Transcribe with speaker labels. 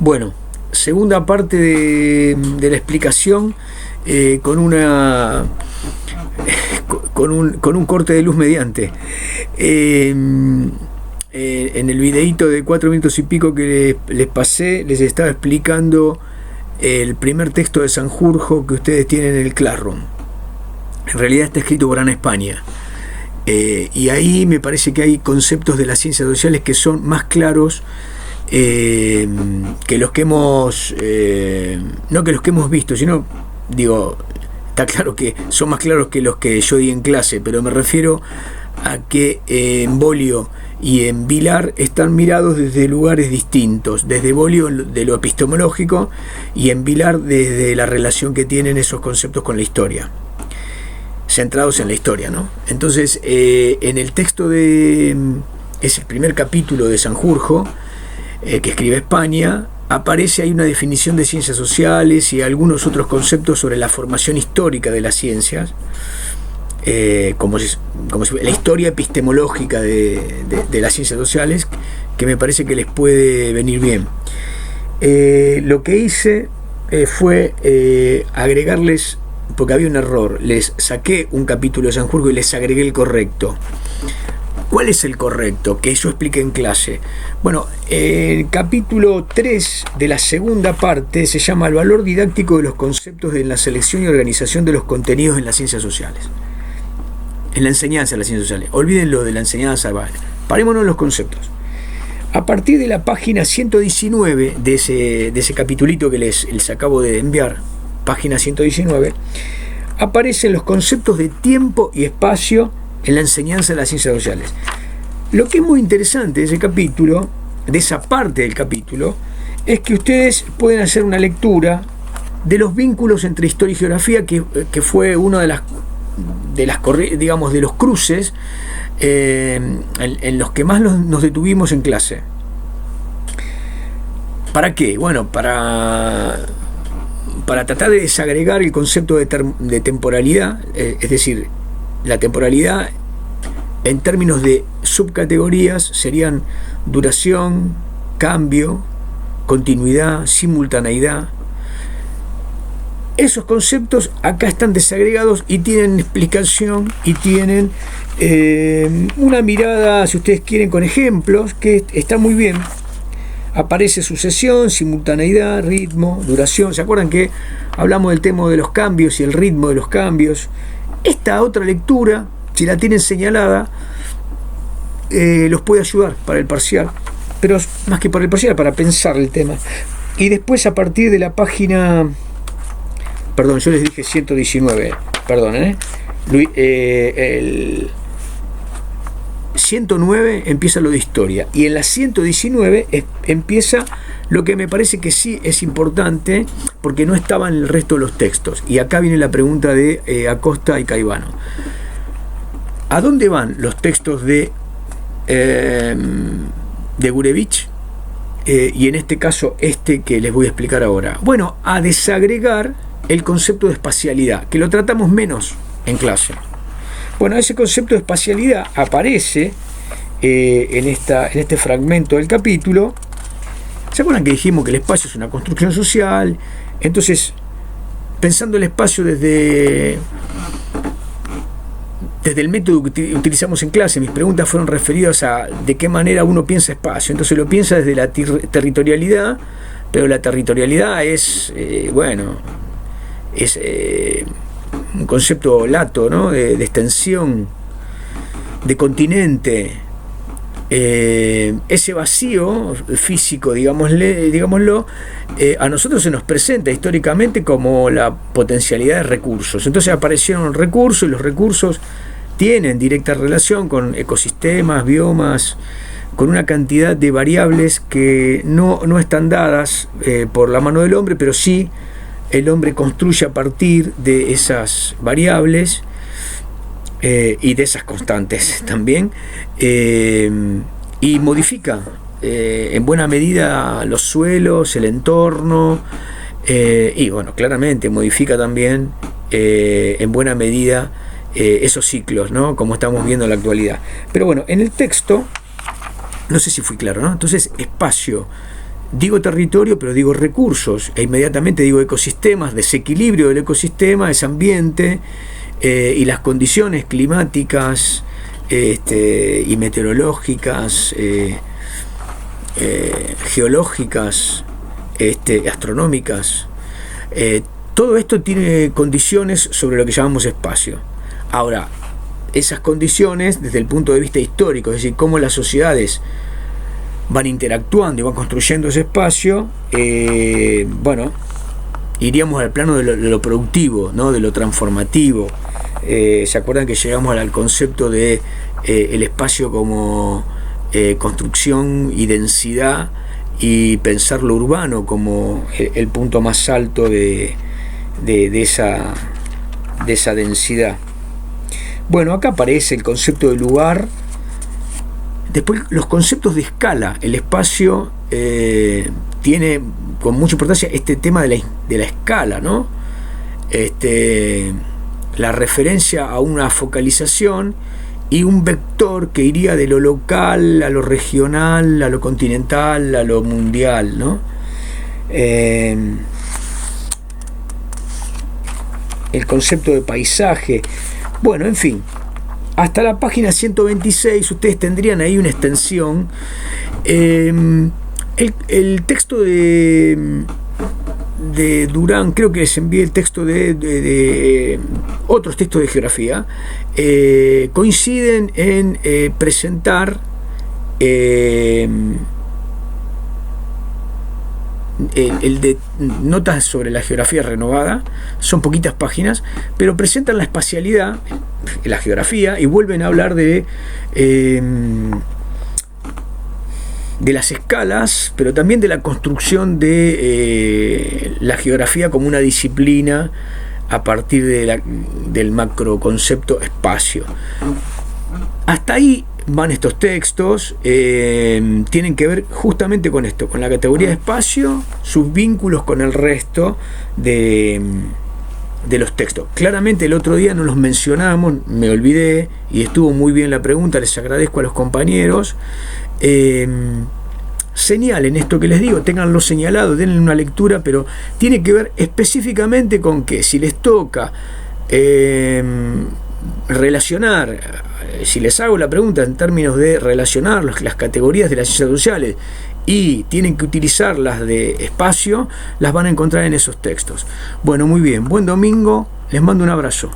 Speaker 1: Bueno, segunda parte de la explicación, con una con un corte de luz mediante. En el videíto de 4 minutos y pico que les pasé, les estaba explicando el primer texto de Sanjurjo que ustedes tienen en el Classroom. En realidad está escrito por Ana España. Y ahí me parece que hay conceptos de las ciencias sociales que son más claros que los que hemos no que los que hemos visto, sino, digo, está claro que son más claros que los que yo di en clase, pero me refiero a que en Bollio y en Vilar están mirados desde lugares distintos, desde Bollio de lo epistemológico y en Vilar desde la relación que tienen esos conceptos con la historia, centrados en la historia, ¿no? Entonces, en el texto es el primer capítulo de Sanjurjo, que escribe España, aparece ahí una definición de ciencias sociales y algunos otros conceptos sobre la formación histórica de las ciencias, como si la historia epistemológica de las ciencias sociales, que me parece que les puede venir bien. Lo que hice fue agregarles, porque había un error, les saqué un capítulo de Sanjurjo y les agregué el correcto. ¿Cuál es el correcto? Que yo expliqué en clase. Bueno, el capítulo 3 de la segunda parte se llama El valor didáctico de los conceptos en la selección y organización de los contenidos en las ciencias sociales. En la enseñanza de las ciencias sociales. Olvídenlo de la enseñanza. Parémonos en los conceptos. A partir de la página 119 de ese capitulito que les acabo de enviar, página 119, aparecen los conceptos de tiempo y espacio en la enseñanza de las ciencias sociales. Lo que es muy interesante de ese capítulo, de esa parte del capítulo, es que ustedes pueden hacer una lectura de los vínculos entre historia y geografía, que fue uno de los cruces en los que más nos detuvimos en clase. ¿Para qué? Bueno, para tratar de desagregar el concepto de temporalidad, es decir, la temporalidad en términos de subcategorías serían duración, cambio, continuidad, simultaneidad. Esos conceptos acá están desagregados y tienen explicación y tienen una mirada, si ustedes quieren, con ejemplos, que está muy bien. Aparece sucesión, simultaneidad, ritmo, duración. ¿Se acuerdan que hablamos del tema de los cambios y el ritmo de los cambios? Esta otra lectura, si la tienen señalada, los puede ayudar para el parcial, pero más que para el parcial, para pensar el tema. Y después, a partir de la página, perdón, yo les dije 119, perdón, el 109 empieza lo de historia, y en la 119 empieza lo que me parece que sí es importante, porque no estaba en el resto de los textos. Y acá viene la pregunta de Acosta y Caivano. ¿A dónde van los textos de Gurevich? Y en este caso, que les voy a explicar ahora. Bueno, a desagregar el concepto de espacialidad, que lo tratamos menos en clase. Bueno, ese concepto de espacialidad aparece en este fragmento del capítulo. ¿Se acuerdan que dijimos que el espacio es una construcción social? Entonces, pensando el espacio desde el método que utilizamos en clase, mis preguntas fueron referidas a de qué manera uno piensa espacio. Entonces lo piensa desde la territorialidad, pero la territorialidad es, un concepto lato, ¿no? de extensión, de continente. Ese vacío físico, digámoslo, a nosotros se nos presenta históricamente como la potencialidad de recursos. Entonces aparecieron recursos, y los recursos tienen directa relación con ecosistemas, biomas, con una cantidad de variables que no están dadas por la mano del hombre, pero sí el hombre construye a partir de esas variables y de esas constantes también, y modifica en buena medida los suelos, el entorno, y bueno, claramente modifica también en buena medida esos ciclos, ¿no? Como estamos viendo en la actualidad. Pero bueno, en el texto, no sé si fui claro, ¿no? Entonces, espacio, digo territorio, pero digo recursos, e inmediatamente digo ecosistemas, desequilibrio del ecosistema, ese ambiente, y las condiciones climáticas y meteorológicas, geológicas, astronómicas. Todo esto tiene condiciones sobre lo que llamamos espacio. Ahora, esas condiciones desde el punto de vista histórico, es decir, cómo las sociedades van interactuando y van construyendo ese espacio, bueno, iríamos al plano de lo productivo, ¿no? De lo transformativo. ¿Se acuerdan que llegamos al concepto de el espacio como construcción y densidad, y pensar lo urbano como el punto más alto de esa densidad? Bueno, acá aparece el concepto de lugar. Después los conceptos de escala. El espacio tiene con mucha importancia este tema de la escala, ¿no? La referencia a una focalización y un vector que iría de lo local a lo regional, a lo continental, a lo mundial, ¿no? El concepto de paisaje. Bueno, en fin, hasta la página 126 ustedes tendrían ahí una extensión. El texto de Durán, creo que les envié el texto de otros textos de geografía, coinciden en presentar el de notas sobre la geografía renovada. Son poquitas páginas, pero presentan la espacialidad, la geografía, y vuelven a hablar de las escalas, pero también de la construcción de la geografía como una disciplina a partir del macroconcepto espacio. Hasta ahí van estos textos. Tienen que ver justamente con esto, con la categoría de espacio, sus vínculos con el resto de los textos. Claramente el otro día no los mencionamos, me olvidé, y estuvo muy bien la pregunta, les agradezco a los compañeros. Señalen esto que les digo, ténganlo señalado, denle una lectura, pero tiene que ver específicamente con que si les toca relacionar, si les hago la pregunta en términos de relacionar las categorías de las ciencias sociales y tienen que utilizar las de espacio, las van a encontrar en esos textos. Bueno, muy bien, buen domingo, les mando un abrazo.